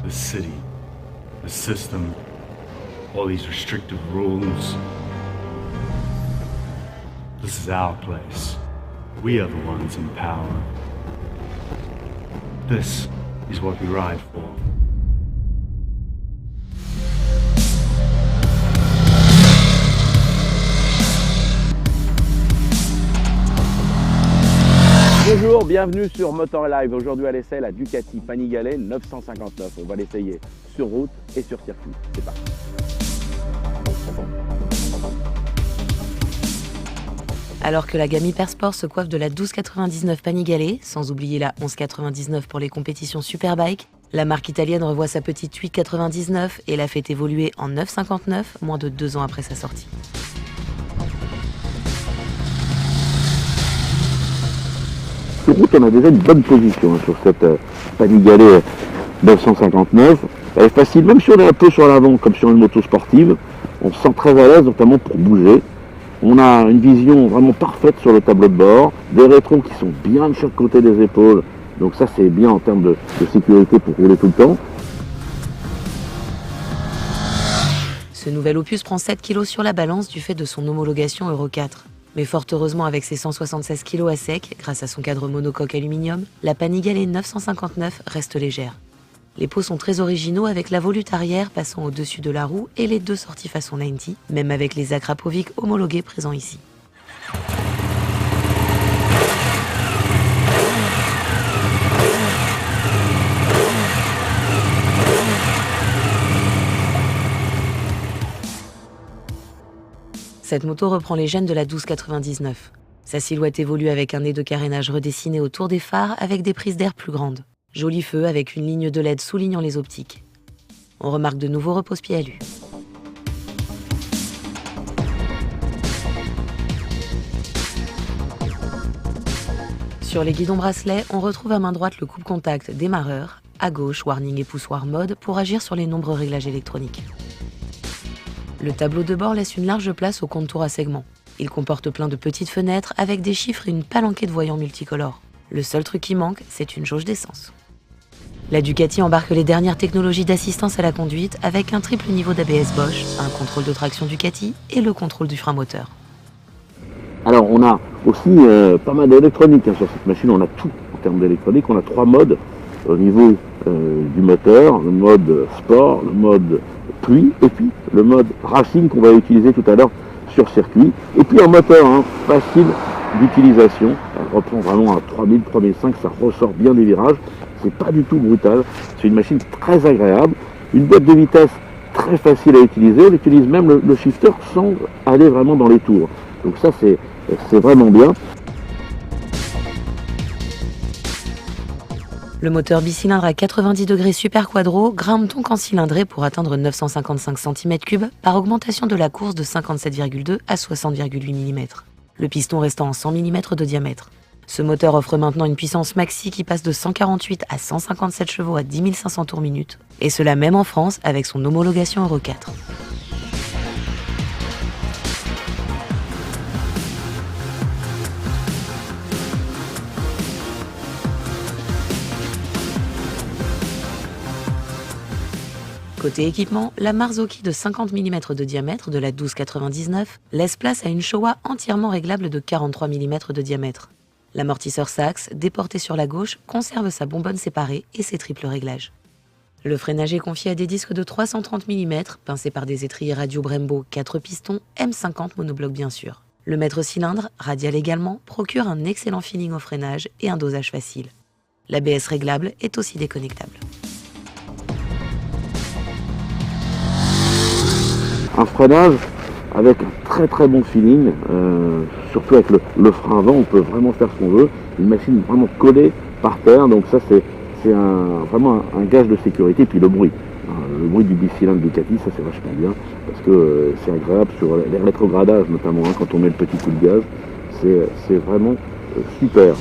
the city, the system, all these restrictive rules. This is our place. We are the ones in power. This is what we ride for. Bonjour, bienvenue sur Motor Live. Aujourd'hui à l'essai, la Ducati Panigale 959. On va l'essayer sur route et sur circuit. C'est parti. Alors que la gamme Hypersport se coiffe de la 1299 Panigale, sans oublier la 1199 pour les compétitions Superbike, la marque italienne revoit sa petite 899 et la fait évoluer en 959, moins de 2 ans après sa sortie. Sur route, on a déjà une bonne position sur cette Panigale 959. Elle est facile, même si on est un peu sur l'avant, comme sur une moto sportive. On se sent très à l'aise, notamment pour bouger. On a une vision vraiment parfaite sur le tableau de bord, des rétros qui sont bien de chaque côté des épaules, donc ça c'est bien en termes de sécurité pour rouler tout le temps. Ce nouvel opus prend 7 kg sur la balance du fait de son homologation Euro 4. Mais fort heureusement avec ses 176 kg à sec, grâce à son cadre monocoque aluminium, la Panigale 959 reste légère. Les pots sont très originaux avec la volute arrière passant au-dessus de la roue et les deux sorties façon 90, même avec les Akrapovic homologués présents ici. Cette moto reprend les gènes de la 1299. Sa silhouette évolue avec un nez de carénage redessiné autour des phares avec des prises d'air plus grandes. Joli feu avec une ligne de LED soulignant les optiques. On remarque de nouveaux repose-pieds alus. Sur les guidons bracelets, on retrouve à main droite le coupe-contact démarreur, à gauche warning et poussoir mode pour agir sur les nombreux réglages électroniques. Le tableau de bord laisse une large place au contour à segments. Il comporte plein de petites fenêtres avec des chiffres et une palanquée de voyants multicolores. Le seul truc qui manque, c'est une jauge d'essence. La Ducati embarque les dernières technologies d'assistance à la conduite avec un triple niveau d'ABS Bosch, un contrôle de traction Ducati et le contrôle du frein moteur. Alors on a aussi pas mal d'électronique sur cette machine, on a tout en termes d'électronique, on a 3 modes au niveau du moteur, le mode sport, le mode pluie et puis le mode racing qu'on va utiliser tout à l'heure sur circuit. Et puis un moteur facile d'utilisation, elle reprend vraiment à 3000, 3005, ça ressort bien des virages, c'est pas du tout brutal, c'est une machine très agréable, une boîte de vitesse très facile à utiliser, on utilise même le shifter sans aller vraiment dans les tours, donc ça c'est vraiment bien. Le moteur bicylindre à 90 degrés super quadro grimpe donc en cylindrée pour atteindre 955 cm3 par augmentation de la course de 57,2 à 60,8 mm. Le piston restant en 100 mm de diamètre. Ce moteur offre maintenant une puissance maxi qui passe de 148 à 157 chevaux à 10 500 tours minute, et cela même en France avec son homologation Euro 4. Côté équipement, la Marzocchi de 50 mm de diamètre de la 1299 laisse place à une Showa entièrement réglable de 43 mm de diamètre. L'amortisseur Sachs, déporté sur la gauche, conserve sa bonbonne séparée et ses triples réglages. Le freinage est confié à des disques de 330 mm, pincés par des étriers radio Brembo 4 pistons, M50 monobloc bien sûr. Le mètre cylindre, radial également, procure un excellent feeling au freinage et un dosage facile. L'ABS réglable est aussi déconnectable. Un freinage avec un très très bon feeling, surtout avec le frein avant, on peut vraiment faire ce qu'on veut. Une machine vraiment collée par terre, donc ça c'est vraiment un gage de sécurité. Et puis le bruit du bicylindre Ducati, ça c'est vachement bien, parce que c'est agréable sur les rétrogradages notamment, quand on met le petit coup de gaz, c'est vraiment super.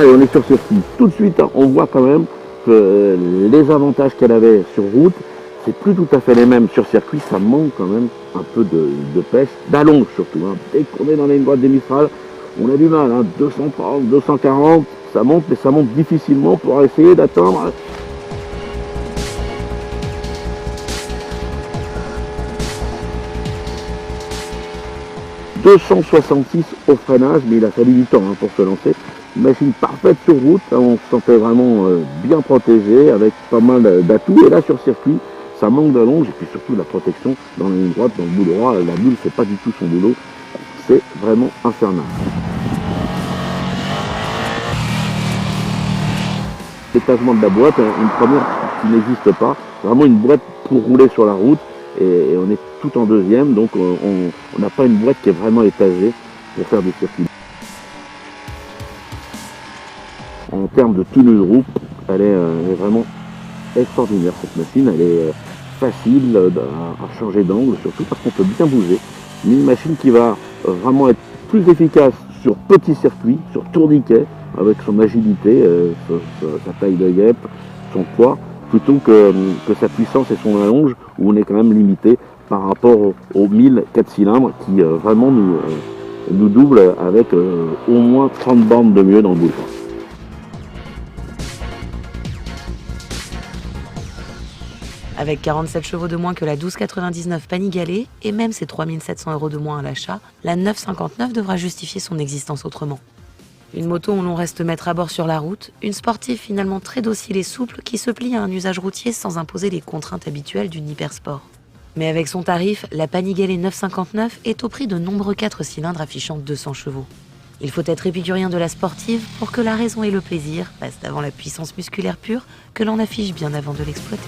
et on est sur circuit. Tout de suite, hein, on voit quand même que les avantages qu'elle avait sur route, c'est plus tout à fait les mêmes sur circuit, ça manque quand même un peu de pêche, d'allonge surtout. Hein. Dès qu'on est dans les droite des Mistral, on a du mal, hein. 230, 240, ça monte, mais ça monte difficilement pour essayer d'atteindre. 266 au freinage, mais il a fallu du temps hein, pour se lancer. Une machine parfaite sur route, hein, on se sentait vraiment bien protégé, avec pas mal d'atouts. Et là sur circuit, ça manque d'allonge, et puis surtout la protection dans la ligne droite, dans le bout droit. La bulle fait pas du tout son boulot, c'est vraiment infernal. L'étagement de la boîte, une première qui n'existe pas, vraiment une boîte pour rouler sur la route, et on est tout en deuxième, donc on n'a pas une boîte qui est vraiment étagée pour faire des circuits. En termes de tenue de route, elle est vraiment extraordinaire cette machine, elle est facile à changer d'angle, surtout parce qu'on peut bien bouger. Une machine qui va vraiment être plus efficace sur petits circuits, sur tourniquet, avec son agilité, sa taille de guêpe, son poids, plutôt que sa puissance et son allonge, où on est quand même limité par rapport aux 1000 4 cylindres qui vraiment nous doublent avec au moins 30 bornes de mieux dans le boulevard. Avec 47 chevaux de moins que la 1299 Panigale et même ses 3 700 € de moins à l'achat, la 959 devra justifier son existence autrement. Une moto où l'on reste maître à bord sur la route, une sportive finalement très docile et souple qui se plie à un usage routier sans imposer les contraintes habituelles d'une hypersport. Mais avec son tarif, la Panigale 959 est au prix de nombreux 4 cylindres affichant 200 chevaux. Il faut être épicurien de la sportive pour que la raison et le plaisir passent avant la puissance musculaire pure que l'on affiche bien avant de l'exploiter.